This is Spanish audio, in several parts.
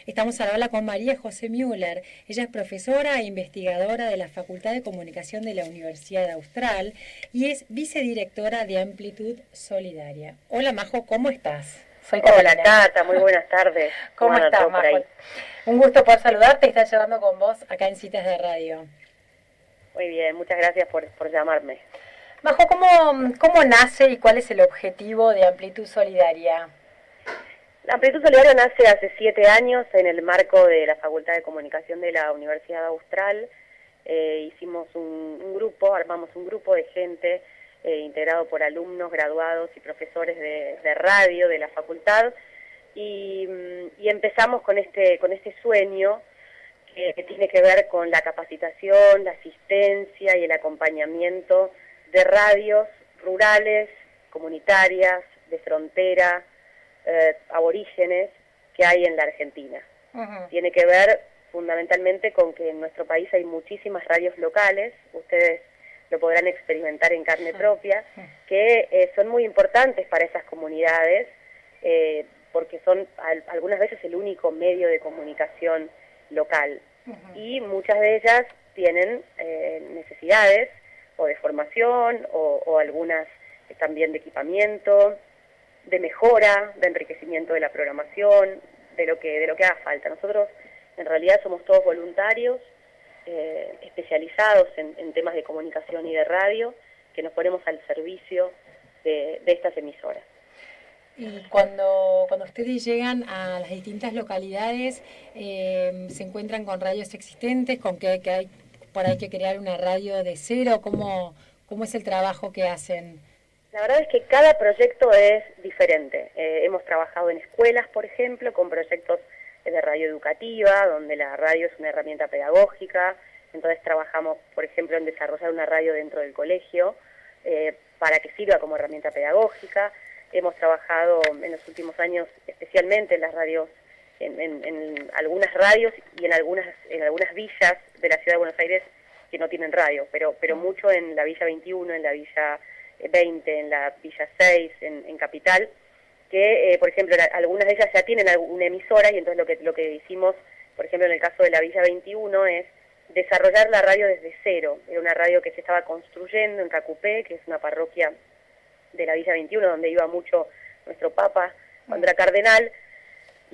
Estamos al habla con María José Müller. Ella es profesora e investigadora de la Facultad de Comunicación de la Universidad Austral y es vicedirectora de Amplitud Solidaria. Hola Majo, ¿cómo estás? Soy Hola Catalina. Tata, muy buenas tardes. ¿Cómo anda estás, todo por Majo? ahí? Un gusto poder saludarte y estar llevando con vos acá en Citas de Radio. Muy bien, muchas gracias por llamarme. Majo, ¿cómo nace y cuál es el objetivo de Amplitud Solidaria? La Amplitud Solidaria nace hace 7 años en el marco de la Facultad de Comunicación de la Universidad Austral. Hicimos un grupo, armamos un grupo de gente integrado por alumnos, graduados y profesores de radio de la facultad y empezamos con este sueño que tiene que ver con la capacitación, la asistencia y el acompañamiento de radios rurales, comunitarias, de frontera, aborígenes que hay en la Argentina. Tiene que ver fundamentalmente con que en nuestro país hay muchísimas radios locales, ustedes lo podrán experimentar en carne propia, que son muy importantes para esas comunidades, porque son algunas veces el único medio de comunicación local. Y muchas de ellas tienen necesidades o de formación o algunas también de equipamiento, de mejora, de enriquecimiento de la programación, de lo que haga falta. Nosotros en realidad somos todos voluntarios, especializados en temas de comunicación y de radio, que nos ponemos al servicio de estas emisoras. Y cuando ustedes llegan a las distintas localidades, se encuentran con radios existentes, con que hay por ahí que crear una radio de cero. ¿Cómo es el trabajo que hacen? La verdad es que cada proyecto es diferente. Hemos trabajado en escuelas, por ejemplo, con proyectos de radio educativa, donde la radio es una herramienta pedagógica. Entonces trabajamos, por ejemplo, en desarrollar una radio dentro del colegio para que sirva como herramienta pedagógica. Hemos trabajado en los últimos años especialmente en las radios, en algunas radios y en algunas villas de la ciudad de Buenos Aires que no tienen radio, pero mucho en la Villa 21, en la Villa 20, en la Villa 6, en Capital, que por ejemplo algunas de ellas ya tienen alguna emisora y entonces lo que hicimos, por ejemplo en el caso de la Villa 21, es desarrollar la radio desde cero. Era una radio que se estaba construyendo en Cacupé, que es una parroquia de la Villa 21, donde iba mucho nuestro Papa cuando era cardenal,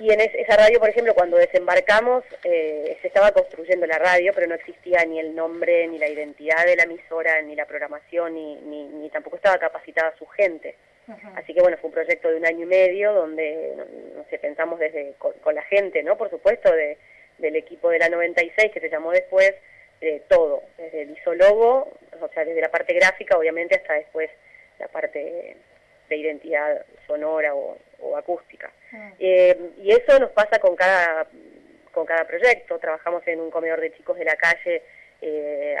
y en esa radio, por ejemplo, cuando desembarcamos, se estaba construyendo la radio, pero no existía ni el nombre, ni la identidad de la emisora, ni la programación, ni tampoco estaba capacitada su gente. Así que bueno, fue un proyecto de 1 año y medio, donde no sé, pensamos con la gente, ¿no? Por supuesto, del equipo de la 96, que se llamó después, todo, desde el isólogo, o sea, desde la parte gráfica, obviamente, hasta después la parte de identidad sonora o acústica. Y eso nos pasa con cada proyecto. Trabajamos en un comedor de chicos de la calle,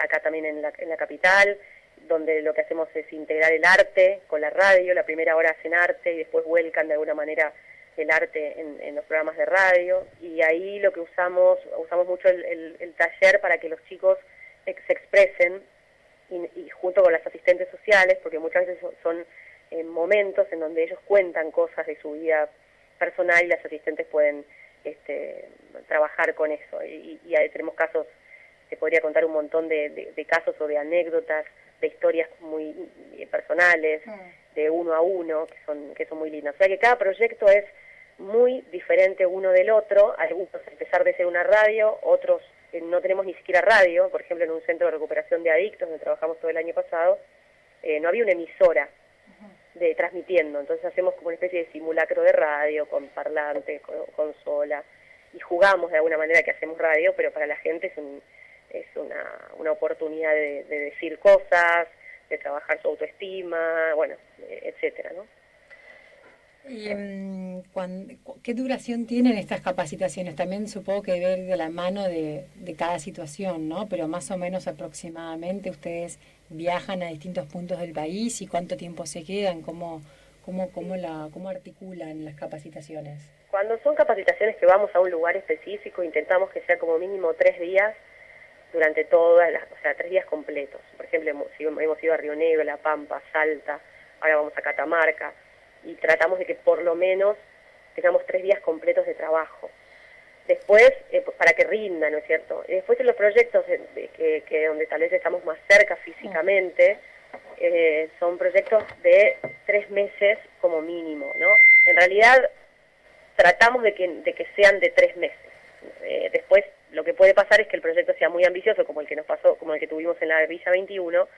acá también en la capital, donde lo que hacemos es integrar el arte con la radio. La primera hora hacen arte y después vuelcan de alguna manera el arte en los programas de radio, y ahí lo que usamos mucho el taller para que los chicos se expresen y junto con las asistentes sociales, porque muchas veces son momentos en donde ellos cuentan cosas de su vida personal y las asistentes pueden trabajar con eso. Y ahí tenemos casos, te podría contar un montón de casos o de anécdotas, de historias muy personales, de uno a uno, que son muy lindas. O sea que cada proyecto es muy diferente uno del otro. Algunos, a pesar de ser una radio, otros no tenemos ni siquiera radio. Por ejemplo, en un centro de recuperación de adictos, donde trabajamos todo el año pasado, no había una emisora transmitiendo. Entonces hacemos como una especie de simulacro de radio, con parlante, con consola, y jugamos de alguna manera que hacemos radio, pero para la gente es una oportunidad de decir cosas, de trabajar su autoestima, bueno, etcétera, ¿no? ¿Y qué duración tienen estas capacitaciones? También supongo que debe ir de la mano de cada situación, ¿no? Pero más o menos aproximadamente ustedes viajan a distintos puntos del país y cuánto tiempo se quedan, cómo articulan las capacitaciones. Cuando son capacitaciones que vamos a un lugar específico, intentamos que sea como mínimo 3 días durante todas o sea, 3 días completos. Por ejemplo, hemos ido a Río Negro, La Pampa, Salta, ahora vamos a Catamarca, y tratamos de que por lo menos tengamos 3 días completos de trabajo. Después, para que rinda, ¿no es cierto? Y después en los proyectos que donde tal vez estamos más cerca físicamente, son proyectos de 3 meses como mínimo, ¿no? En realidad tratamos de que sean de 3 meses. Después lo que puede pasar es que el proyecto sea muy ambicioso, como el que nos pasó, como el que tuvimos en la Villa 21,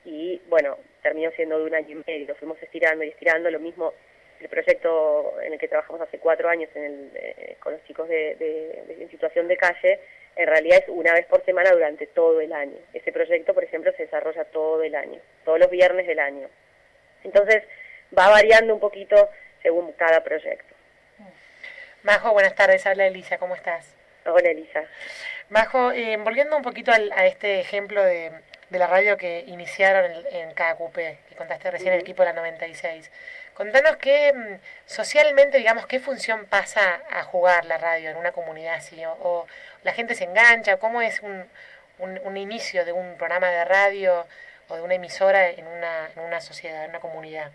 y bueno, terminó siendo de 1 año y medio, lo fuimos estirando y estirando. Lo mismo el proyecto en el que trabajamos hace 4 años con los chicos en situación de calle, en realidad es una vez por semana durante todo el año. Ese proyecto, por ejemplo, se desarrolla todo el año, todos los viernes del año. Entonces va variando un poquito según cada proyecto. Majo, buenas tardes, habla Elisa, ¿cómo estás? Hola, Elisa. Majo, volviendo un poquito a este ejemplo de la radio que iniciaron en KQP, que contaste recién, el equipo de la 96. Contanos socialmente, digamos, qué función pasa a jugar la radio en una comunidad así, o la gente se engancha, cómo es un inicio de un programa de radio o de una emisora en una sociedad, en una comunidad.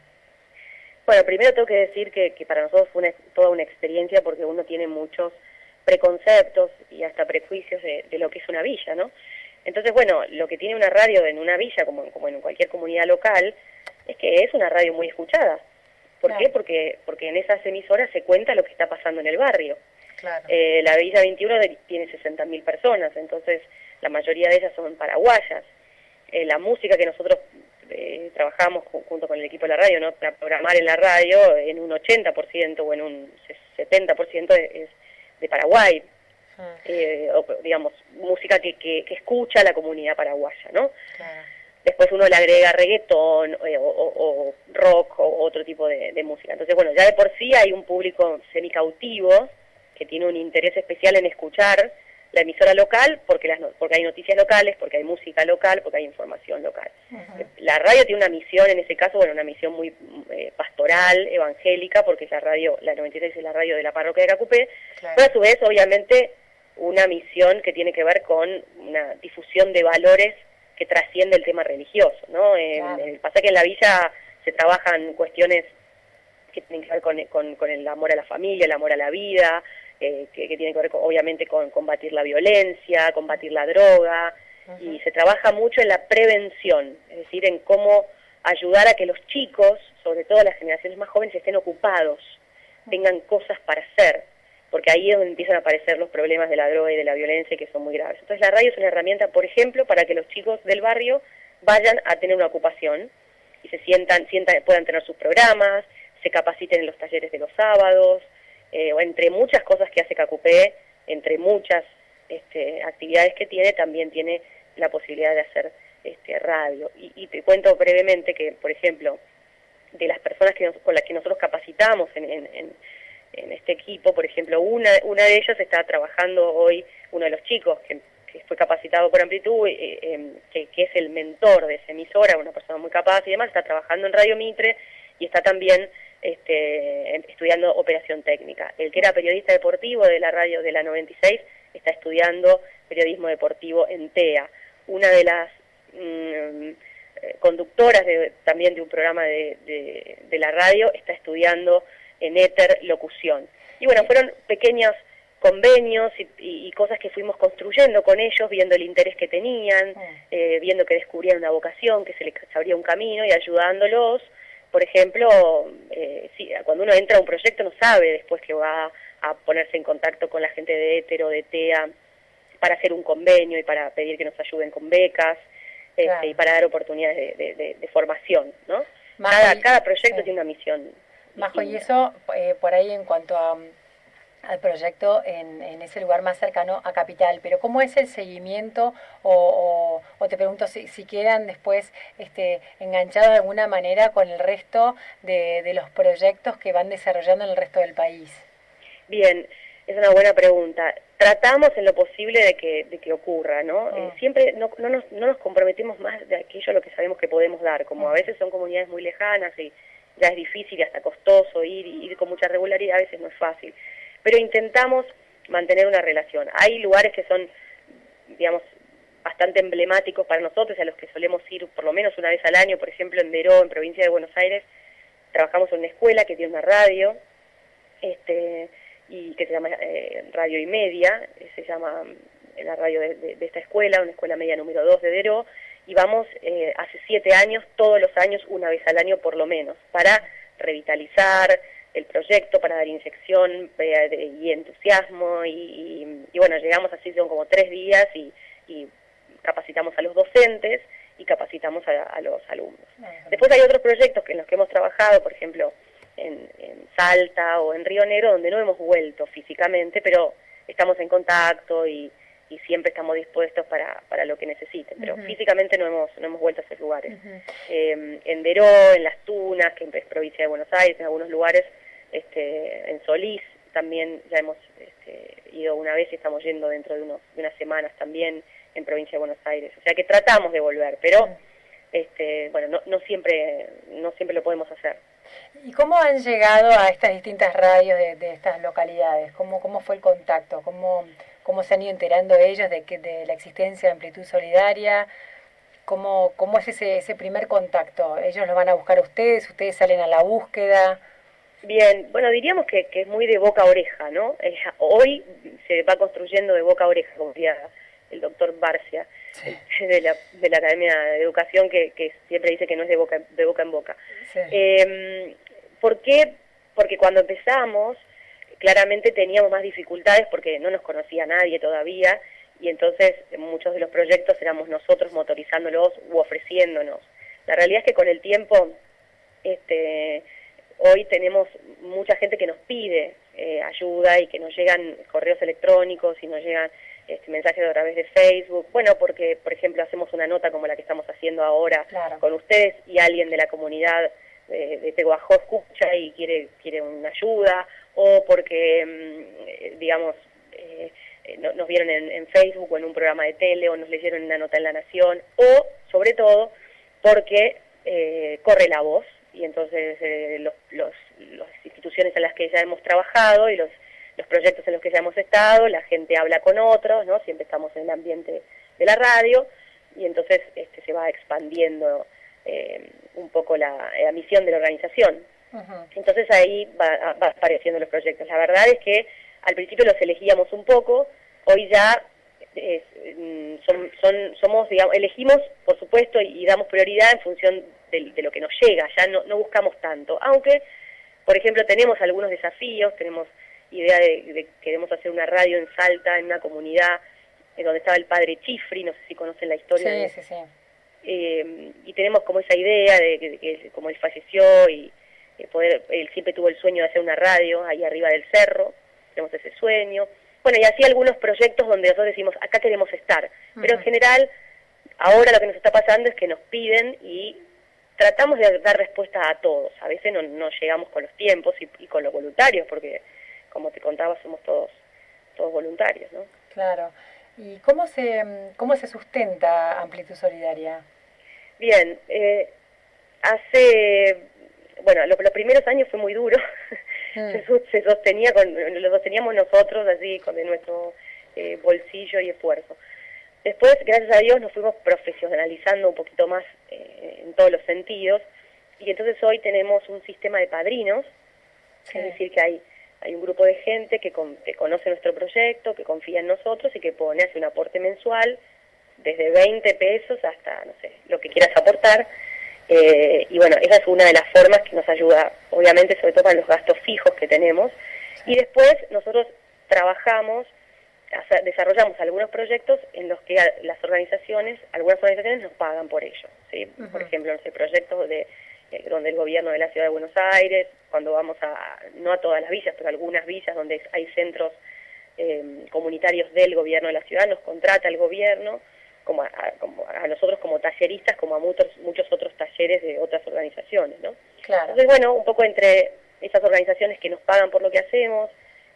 Bueno, primero tengo que decir que para nosotros fue toda una experiencia, porque uno tiene muchos preconceptos y hasta prejuicios de lo que es una villa, ¿no? Entonces, bueno, lo que tiene una radio en una villa, como en cualquier comunidad local, es que es una radio muy escuchada. ¿Por qué? Porque en esas emisoras se cuenta lo que está pasando en el barrio. Claro. La Villa 21 tiene 60.000 personas, entonces la mayoría de ellas son paraguayas. La música que nosotros trabajamos junto con el equipo de la radio, ¿no? Para programar en la radio, en un 80% o en un 70% es de Paraguay. O, digamos, música que escucha la comunidad paraguaya, ¿no? Claro. Después uno le agrega reggaetón o rock o otro tipo de música. Entonces, bueno, ya de por sí hay un público semicautivo que tiene un interés especial en escuchar la emisora local, porque hay noticias locales, porque hay música local, porque hay información local. Uh-huh. La radio tiene una misión, en ese caso, bueno, una misión muy pastoral, evangélica, porque la 96 es la radio de la parroquia de Cacupé, claro. Pero a su vez, obviamente, una misión que tiene que ver con una difusión de valores que trasciende el tema religioso, ¿no? Claro. Pasa que en la villa se trabajan cuestiones que tienen que ver con el amor a la familia, el amor a la vida, que tiene que ver obviamente con combatir la violencia, combatir la droga, uh-huh. Y se trabaja mucho en la prevención, es decir, en cómo ayudar a que los chicos, sobre todo las generaciones más jóvenes, estén ocupados, tengan cosas para hacer, porque ahí es donde empiezan a aparecer los problemas de la droga y de la violencia, que son muy graves. Entonces la radio es una herramienta, por ejemplo, para que los chicos del barrio vayan a tener una ocupación y puedan tener sus programas, se capaciten en los talleres de los sábados, o entre muchas cosas que hace Cacupé, entre muchas actividades que tiene, también tiene la posibilidad de hacer radio. Y te cuento brevemente que, por ejemplo, de las personas con las que nosotros capacitamos en este equipo, por ejemplo, una de ellas está trabajando hoy, uno de los chicos que fue capacitado por Amplitud, que es el mentor de esa emisora, una persona muy capaz y demás, está trabajando en Radio Mitre y está también estudiando operación técnica. El que era periodista deportivo de la radio de la 96 está estudiando periodismo deportivo en TEA. Una de las conductoras también de un programa de la radio está estudiando en éter locución. Y bueno, fueron pequeños convenios y cosas que fuimos construyendo con ellos, viendo el interés que tenían, viendo que descubrían una vocación, que se les abría un camino y ayudándolos. Por ejemplo, cuando uno entra a un proyecto no sabe después que va a ponerse en contacto con la gente de éter o de TEA para hacer un convenio y para pedir que nos ayuden con becas, claro. Y para dar oportunidades de formación, ¿no? Cada proyecto, sí, tiene una misión. Majo, y eso, por ahí en cuanto al proyecto en ese lugar más cercano a Capital, pero ¿cómo es el seguimiento o te pregunto si quedan después enganchados de alguna manera con el resto de los proyectos que van desarrollando en el resto del país? Bien, es una buena pregunta. Tratamos en lo posible de que ocurra, ¿no? Siempre no nos comprometemos más de aquello a lo que sabemos que podemos dar, como a veces son comunidades muy lejanas y ya es difícil y hasta costoso ir con mucha regularidad, a veces no es fácil. Pero intentamos mantener una relación. Hay lugares que son, digamos, bastante emblemáticos para nosotros, a los que solemos ir por lo menos una vez al año. Por ejemplo, en Veró, en provincia de Buenos Aires, trabajamos en una escuela que tiene una radio, y que se llama Radio y Media, se llama la radio de esta escuela, una escuela media número 2 de Deró, y vamos hace 7 años, todos los años, una vez al año por lo menos, para revitalizar el proyecto, para dar inyección y entusiasmo, y bueno, llegamos así, son como 3 días, y capacitamos a los docentes y capacitamos a los alumnos. Después hay otros proyectos en los que hemos trabajado, por ejemplo, en Salta o en Río Negro, donde no hemos vuelto físicamente, pero estamos en contacto y siempre estamos dispuestos para lo que necesiten, pero físicamente no hemos vuelto a esos lugares. En Deró, en Las Tunas, que es provincia de Buenos Aires, en algunos lugares, en Solís también ya hemos ido una vez y estamos yendo dentro de unas semanas también en provincia de Buenos Aires. O sea que tratamos de volver, pero bueno, no siempre lo podemos hacer. ¿Y cómo han llegado a estas distintas radios de estas localidades? ¿Cómo fue el contacto? ¿Cómo se han ido enterando ellos de la existencia de Amplitud Solidaria? ¿Cómo es ese primer contacto? ¿Ellos los van a buscar a ustedes? ¿Ustedes salen a la búsqueda? Bien, bueno, diríamos que es muy de boca a oreja, ¿no? Hoy se va construyendo de boca a oreja, como diría el doctor Barcia, sí, de la Academia de Educación, que siempre dice que no es de boca en boca. Sí. ¿Por qué? Porque cuando empezamos, claramente teníamos más dificultades porque no nos conocía nadie todavía, y entonces muchos de los proyectos éramos nosotros motorizándolos u ofreciéndonos. La realidad es que con el tiempo, hoy tenemos mucha gente que nos pide ayuda, y que nos llegan correos electrónicos y nos llegan mensajes a través de Facebook. Bueno, porque, por ejemplo, hacemos una nota como la que estamos haciendo ahora, claro, con ustedes, y alguien de la comunidad de Peguajó escucha y quiere una ayuda, o porque, digamos, nos vieron en Facebook o en un programa de tele, o nos leyeron una nota en La Nación, o, sobre todo, porque corre la voz, y entonces las instituciones en las que ya hemos trabajado y los proyectos en los que ya hemos estado, la gente habla con otros, ¿no? Siempre estamos en el ambiente de la radio, y entonces se va expandiendo un poco la misión de la organización. Entonces ahí va apareciendo los proyectos. La verdad es que al principio los elegíamos un poco, hoy ya somos, digamos, elegimos, por supuesto, y damos prioridad en función de lo que nos llega, ya no buscamos tanto, aunque, por ejemplo, tenemos algunos desafíos, tenemos idea de queremos hacer una radio en Salta, en una comunidad donde estaba el padre Chifri, no sé si conocen la historia. Sí, sí. Y tenemos como esa idea de que como él falleció, y él siempre tuvo el sueño de hacer una radio ahí arriba del cerro, tenemos ese sueño. Bueno, y así algunos proyectos donde nosotros decimos, acá queremos estar, pero en general, ahora lo que nos está pasando es que nos piden y tratamos de dar respuesta a todos. A veces no llegamos con los tiempos y con los voluntarios, porque, como te contaba, somos todos voluntarios, ¿no? Claro. ¿Y cómo se sustenta Amplitud Solidaria? Bien, bueno, los primeros años fue muy duro. Se lo sosteníamos nosotros, así, de nuestro bolsillo y esfuerzo. Después, gracias a Dios, nos fuimos profesionalizando un poquito más en todos los sentidos, y entonces hoy tenemos un sistema de padrinos, sí, es decir, que hay un grupo de gente que conoce nuestro proyecto, que confía en nosotros y que hace un aporte mensual desde 20 pesos hasta, no sé, lo que quieras aportar. Y bueno, esa es una de las formas que nos ayuda, obviamente, sobre todo para los gastos fijos que tenemos. Y después nosotros desarrollamos algunos proyectos en los que algunas organizaciones nos pagan por ello, ¿sí? Por ejemplo, los proyectos donde el gobierno de la Ciudad de Buenos Aires, cuando vamos no a todas las villas, pero algunas villas donde hay centros comunitarios del gobierno de la ciudad, nos contrata el gobierno, como a nosotros como talleristas, como a muchos otros talleres de otras organizaciones, ¿no? Claro. Entonces, bueno, un poco entre esas organizaciones que nos pagan por lo que hacemos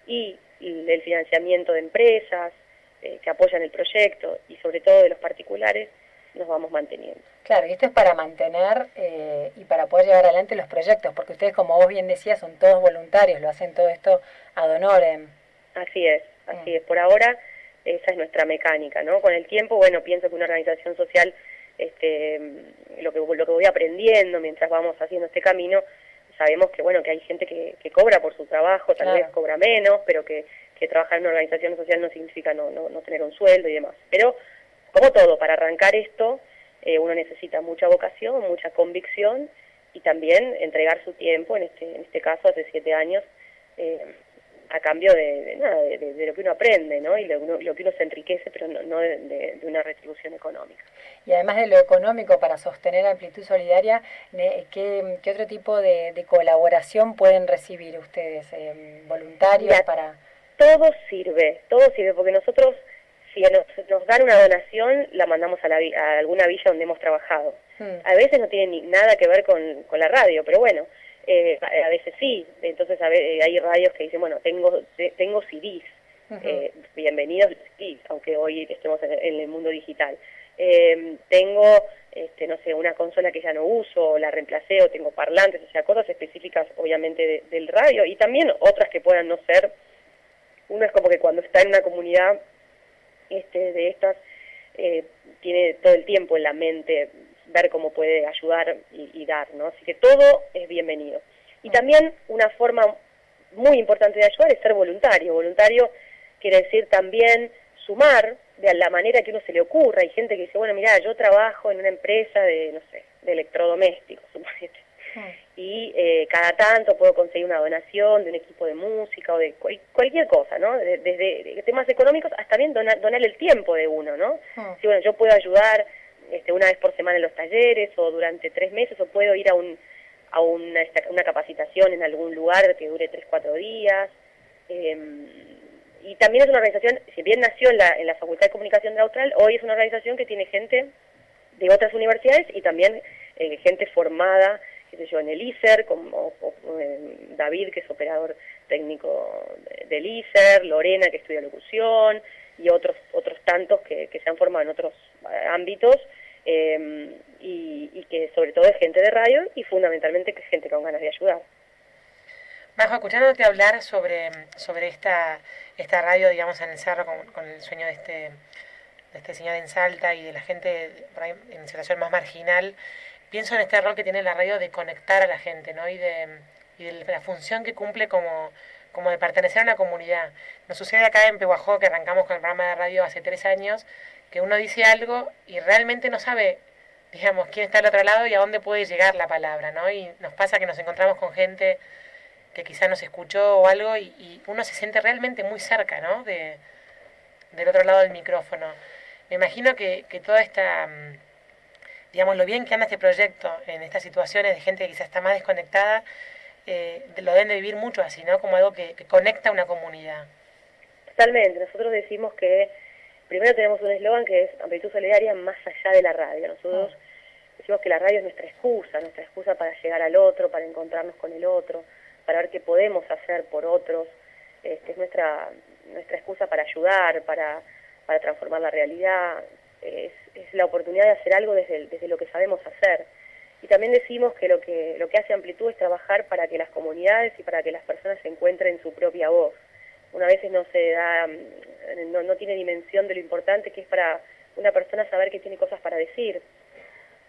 y el financiamiento de empresas que apoyan el proyecto, y sobre todo de los particulares, nos vamos manteniendo. Claro, y esto es para mantener y para poder llevar adelante los proyectos, porque ustedes, como vos bien decías, son todos voluntarios, lo hacen todo esto ad honorem. Así es. Por ahora esa es nuestra mecánica, ¿no? Con el tiempo, bueno, pienso que una organización social, lo que voy aprendiendo mientras vamos haciendo este camino, sabemos que, bueno, que hay gente que cobra por su trabajo, tal vez cobra menos, pero que trabajar en una organización social no significa no tener un sueldo y demás. Pero, como todo, para arrancar esto, uno necesita mucha vocación, mucha convicción y también entregar su tiempo, en este caso hace 7 años, a cambio de lo que uno aprende, ¿no? Y lo que uno se enriquece, pero no de una retribución económica. Y además de lo económico, para sostener Amplitud Solidaria, ¿qué otro tipo de colaboración pueden recibir ustedes? ¿Voluntarios? Todo sirve, porque nosotros, si nos dan una donación, la mandamos a alguna villa donde hemos trabajado. A veces no tiene nada que ver con la radio, pero bueno, a veces sí. Entonces hay radios que dicen, bueno, tengo CDs, bienvenidos CDs, aunque hoy estemos en el mundo digital. Tengo, no sé, una consola que ya no uso, o la reemplacé, o tengo parlantes, o sea, cosas específicas obviamente del radio, y también otras que puedan no ser. Uno es como que cuando está en una comunidad de estas, tiene todo el tiempo en la mente ver cómo puede ayudar y dar, ¿no? Así que todo es bienvenido. Y también una forma muy importante de ayudar es ser voluntario. Voluntario quiere decir también sumar de la manera que uno se le ocurra. Hay gente que dice, bueno, mira, yo trabajo en una empresa de, no sé, de electrodomésticos, suponete. Y cada tanto puedo conseguir una donación de un equipo de música o de cualquier cosa, ¿no? Desde temas económicos hasta bien donar el tiempo de uno, ¿no? Si, bueno, yo puedo ayudar una vez por semana en los talleres o durante 3 meses, o puedo ir a una capacitación en algún lugar que dure 3-4 días. Y también es una organización, si bien nació en la Facultad de Comunicación de Austral, hoy es una organización que tiene gente de otras universidades y también gente formada, qué sé yo, en el ISER, como David, que es operador técnico del ISER, Lorena, que estudia locución, y otros tantos que se han formado en otros ámbitos, y que sobre todo es gente de radio y fundamentalmente que es gente con ganas de ayudar. Majo, escuchándote hablar sobre esta radio, digamos, en el cerro, con el sueño de este señor en Salta y de la gente por ahí en situación más marginal, pienso en este rol que tiene la radio de conectar a la gente, ¿no? Y de la función que cumple como de pertenecer a una comunidad. Nos sucede acá en Pehuajó, que arrancamos con el programa de radio hace 3 años, que uno dice algo y realmente no sabe, digamos, quién está al otro lado y a dónde puede llegar la palabra, ¿no? Y nos pasa que nos encontramos con gente que quizá nos escuchó o algo y uno se siente realmente muy cerca, ¿no? Del otro lado del micrófono. Me imagino que toda esta, digamos, lo bien que anda este proyecto en estas situaciones de gente que quizás está más desconectada, lo deben de vivir mucho así, ¿no? Como algo que conecta a una comunidad. Totalmente. Nosotros decimos que primero tenemos un eslogan que es Amplitud Solidaria más allá de la radio. Nosotros decimos que la radio es nuestra excusa para llegar al otro, para encontrarnos con el otro, para ver qué podemos hacer por otros. Es nuestra excusa para ayudar, para transformar la realidad. Es la oportunidad de hacer algo desde lo que sabemos hacer. Y también decimos que lo que hace Amplitud es trabajar para que las comunidades y para que las personas se encuentren su propia voz. Una vez no tiene dimensión de lo importante que es para una persona saber que tiene cosas para decir,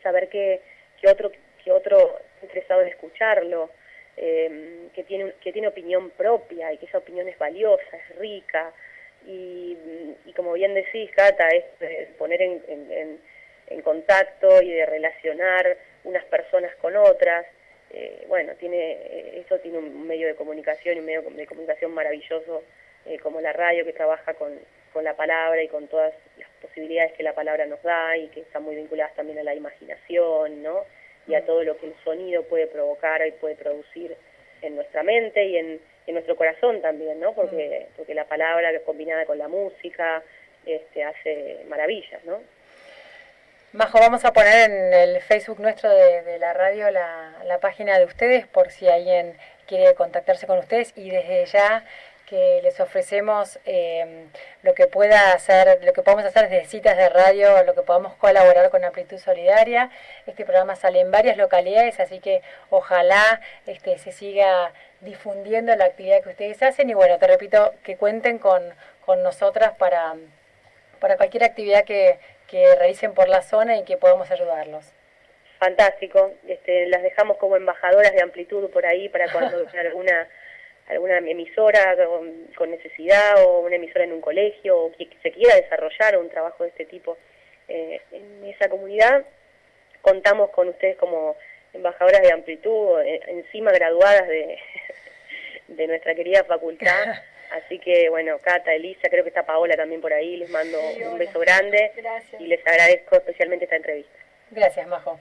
saber que otro está interesado en escucharlo, que tiene opinión propia y que esa opinión es valiosa, es rica. Y como bien decís, Cata, es poner en contacto y de relacionar unas personas con otras. Bueno, eso tiene un medio de comunicación y un medio de comunicación maravilloso como la radio, que trabaja con la palabra y con todas las posibilidades que la palabra nos da y que están muy vinculadas también a la imaginación, ¿no? Y a todo lo que el sonido puede provocar y puede producir en nuestra mente y en nuestro corazón también, ¿no? Porque la palabra combinada con la música hace maravillas, ¿no? Majo, vamos a poner en el Facebook nuestro de la radio la página de ustedes por si alguien quiere contactarse con ustedes, y desde ya que les ofrecemos lo que podamos hacer desde citas de radio, lo que podamos colaborar con Amplitud Solidaria. Este programa sale en varias localidades, así que ojalá se siga difundiendo la actividad que ustedes hacen, y bueno, te repito, que cuenten con nosotras para cualquier actividad que realicen por la zona y que podamos ayudarlos. Fantástico. Las dejamos como embajadoras de Amplitud por ahí para cuando alguna emisora con necesidad, o una emisora en un colegio, o que se quiera desarrollar un trabajo de este tipo en esa comunidad. Contamos con ustedes como embajadoras de Amplitud, encima graduadas de nuestra querida facultad. Así que, bueno, Cata, Elisa, creo que está Paola también por ahí, les mando un beso grande. Gracias. Y les agradezco especialmente esta entrevista. Gracias, Majo.